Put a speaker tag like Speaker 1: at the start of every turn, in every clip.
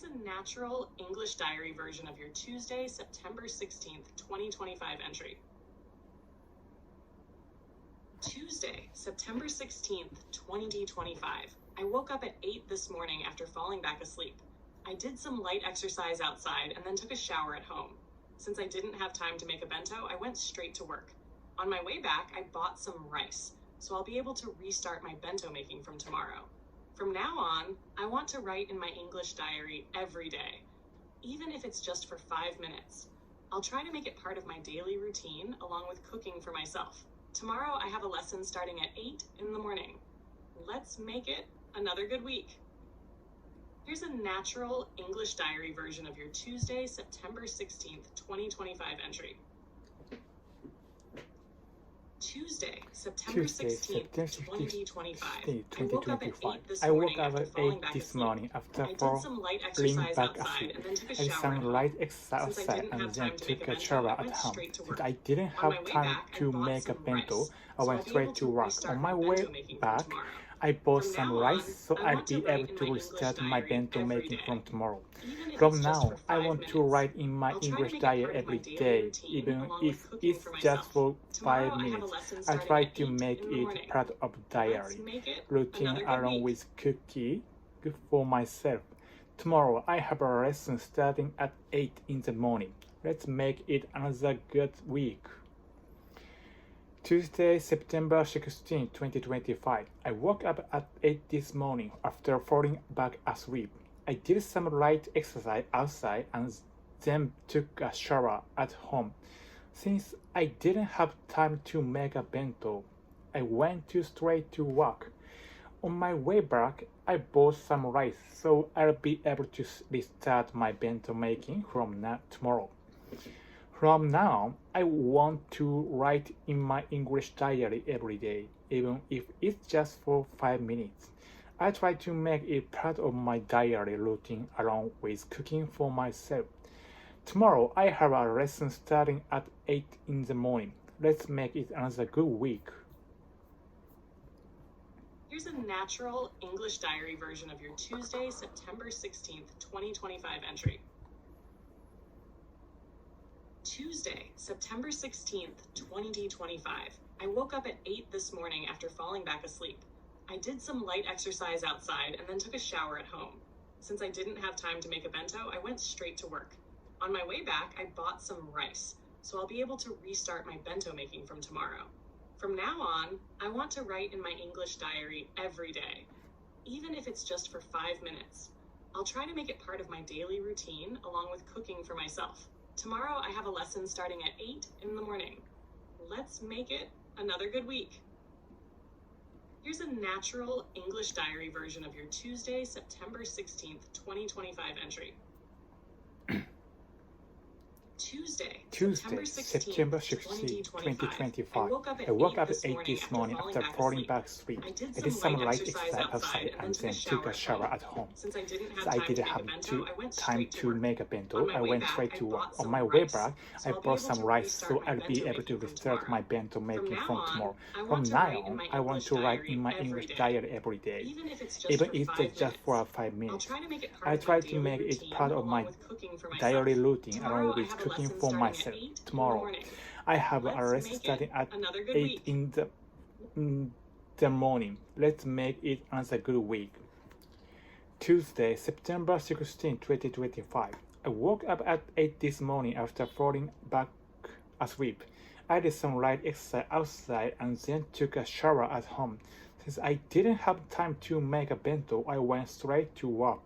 Speaker 1: Here's a natural English diary version of your Tuesday, September 16th, 2025 entry. Tuesday, September 16th, 2025. I woke up at 8 this morning after falling back asleep. I did some light exercise outside and then took a shower at home. Since I didn't have time to make a bento, I went straight to work. On my way back, I bought some rice, so I'll be able to restart my bento making from tomorrow. From now on, I want to write in my English diary every day, even if it's just for 5 minutes. I'll try to make it part of my daily routine along with cooking for myself. Tomorrow, I have a lesson starting at 8 in the morning. Let's make it another good week. Here's a natural English diary version of your Tuesday, September 16th, 2025 entry. Tuesday, September 16th, 2025. I woke up at 8 this morning after falling back asleep. I did some light exercise outside and then took a shower at home. Since I didn't have time to make a bento, I went straight to work.
Speaker 2: I didn't have time to make a bento. I went straight to work. On my way back, I bought some rice, so I'll be able to restart my bento making from tomorrow. From now, I want to write in my English diary every day, even if it's just for 5 minutes. I try to make it part of diary routine along with cooking for myself. Tomorrow, I have a lesson starting at 8 in the morning. Let's make it another good week. Tuesday, September 16, 2025. I woke up at 8 this morning after falling back asleep. I did some light exercise outside and then took a shower at home. Since I didn't have time to make a bento, I went straight to work. On my way back, I bought some rice, so I'll be able to restart my bento making from tomorrow. From now, I want to write in my English diary every day, even if it's just for 5 minutes. I try to make it part of my diary routine along with cooking for myself. Tomorrow, I have a lesson starting at 8 in the morning. Let's make it another good week.
Speaker 1: Here's a natural English diary version of your Tuesday, September 16th, 2025 entry. Tuesday, September 16th, 2025. I woke up at 8 this morning after falling back asleep. I did some light exercise outside and then took a shower at home. Since I didn't have time to make a bento, I went straight to work. On my way back, I bought some rice, so I'll be able to restart my bento making from tomorrow. From now on, I want to write in my English diary every day, even if it's just for 5 minutes. I'll try to make it part of my daily routine along with cooking for myself. Tomorrow, I have a lesson starting at 8 in the morning. Let's make it another good week. Here's a natural English diary version of your Tuesday, September 16th, 2025 entry. Tuesday,
Speaker 2: September 16, 2025. I woke up at 8 this morning after falling back asleep. I did some light exercise outside and then took a shower at home. Since I didn't have time to make a bento, I went straight to work. On my way back, I bought some rice, so I'll be able to restart my bento making from tomorrow. From now, I want to write in my English diary every day, even if it's just for 5 minutes. I try to make it part of my diary routine along with cooking for myself. Tomorrow, I have a lesson starting at 8 in the morning. Let's make it another good week. Tuesday, September 16, 2025. I woke up at 8 this morning after falling back asleep. I did some light exercise outside and then took a shower at home. Since I didn't have time to make a bento, I went straight to work.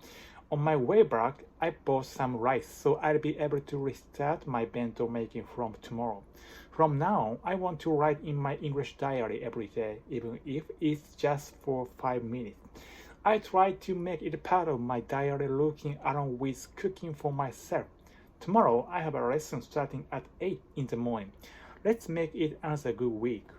Speaker 2: On my way back, I bought some rice, so I'll be able to restart my bento making from tomorrow. From now, I want to write in my English diary every day, even if it's just for 5 minutes. I try to make it part of my diary routine along with cooking for myself. Tomorrow, I have a lesson starting at 8 in the morning. Let's make it another good week.